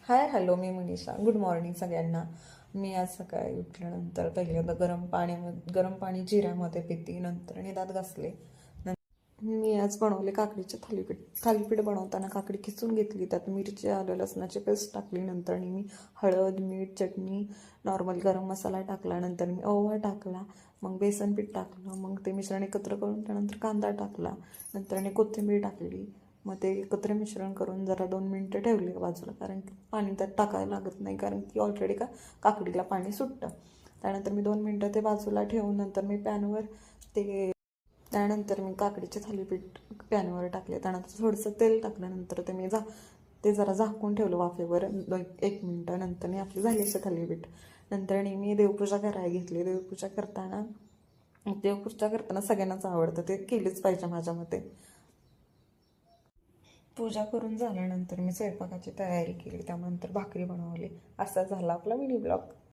Hi hello, मी Manisha. Good morning सगळ्यांना. मी आज सकाळी उठल्यानंतर पहिल्यांदा गरम पाणी जिऱ्यामध्ये पिते, नंतर आणि दात घासले. मी आज बनवले काकडीचे थालीपीठ. थालीपीठ बनवताना काकडी खिसून घेतली, त्यात मिरची, आलं लसणाची पेस्ट टाकली, नंतर मी हळद, मीठ, चटणी, नॉर्मल गरम मसाला टाकला, नंतर मी ओवा टाकला, मग बेसन पीठ टाकलं, मग ते मिश्रण एकत्र करून त्यानंतर कांदा टाकला, नंतर कोथिंबीर टाकली. मग ते एकत्र मिश्रण करून जरा 2 मिनटं ठेवले बाजूला, कारण की पाणी त्यात टाकायला लागत नाही, कारण की ऑलरेडी काकडीला पाणी सुटतं. त्यानंतर मी 2 मिनटं ते बाजूला ठेवून नंतर मी पॅनवर ते त्यानंतर मी काकडीचे थालीपीठ पॅनवर टाकले. त्यानंतर थोडंसं तेल टाकल्यानंतर ते जरा झाकून ठेवलं वाफेवर 1 मिनटं. नंतर आपली झाली असे थालीपीठ. नंतर मी देवपूजा करायला घेतली. देवपूजा करताना सगळ्यांनाच आवडतं, ते केलीच पाहिजे माझ्या मते. पूजा करून झाल्यानंतर मी स्वयंपाकाची तयारी केली, त्यानंतर भाकरी बनवली. असा झाला आपला मिनी ब्लॉग.